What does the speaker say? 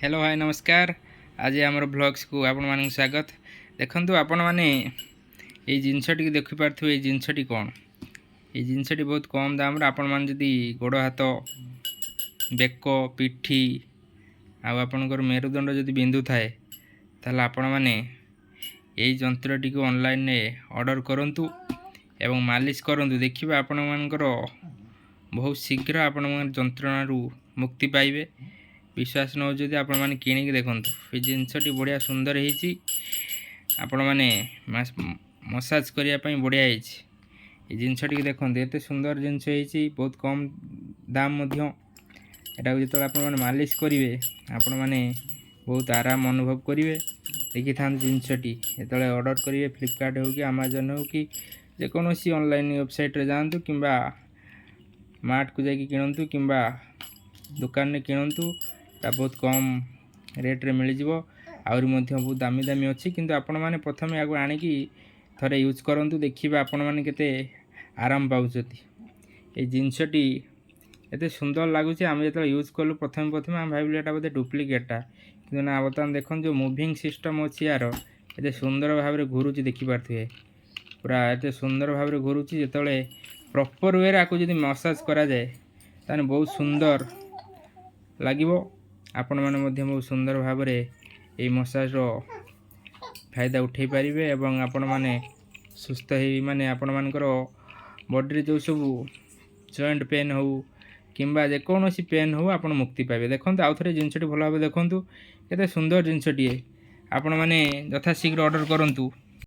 Hello hi नमस्कार। आज आमर ब्लॉग्स को आपण मान स्वागत। देखंतु आपण माने ये जिनसटी देखि पारथु। ये जिनसटी कौन ये जिनसटी बहुत कम दाम रे आपण मान जदी गोड़ हाथ बेक पिठी आपणकर मेरुदंड जदि बिंदु थाए ताले आपण माने यही जंत्रटी को ऑनलाइन ऑर्डर करंतु एवं मालिश करंतु। देखिबा आपण मानकर बहुत शीघ्र आपण मान जंत्रणारू मुक्ति पाइबे। विश्वास न हो आपण मैंने किणिक देखूँ ये जिनसटी बढ़िया सुंदर होती आपण मैंने मसाज करने बढ़िया ये जिनसटी देखते एत सुंदर जिनस बहुत कम दाम यहाँ जो आप मालिश करेंगे आपण मैंने बहुत आराम अनुभव करेंगे। देखी था जिनसटी जो ऑर्डर करेंगे फ्लिपकार्ट हो कि अमेजन हो कि जेकोसी ऑनलाइन वेबसाइट रे जातु कि मार्ट को जाकि किणतु कि दुकान में किणतु बहुत कम रेट रे मिल जाव। आउरी मध्य बहुत दामी दामी अच्छी किंतु आपण मैंने प्रथम या आणिकी थरे यूज करूँ देखिए आपण मैंने केते आराम पाँच। ये जिनसटी एत सुंदर लगुच आम जो यूज कलु प्रथम प्रथम आम भाविलु एटा बोधे डुप्लिकेटा कि ना बर्तमान देखो जो मुविंग सिस्टम अच्छी यार एत सुंदर भाव में घूरुची देखिपे पूरा एत सुंदर भाव में घूरुची जो प्रॉपर वे आपको जब मसाज करा जाए ताने बहुत सुंदर लगे। आपण मैंने बहुत सुंदर भाव में ये मसाज फायदा उठे पारे एवं आपण मैंने सुस्थ ही माने आपण मानकर बॉडी जो सब जॉइंट पेन हो कि जेकोसी पेन हो आप मुक्ति पाइबे। देखो आउ थे जिनसटी भल भाव देखूँ केते सुंदर जिनसटी आपण मैंने यथाशीघ्र ऑर्डर करूँ।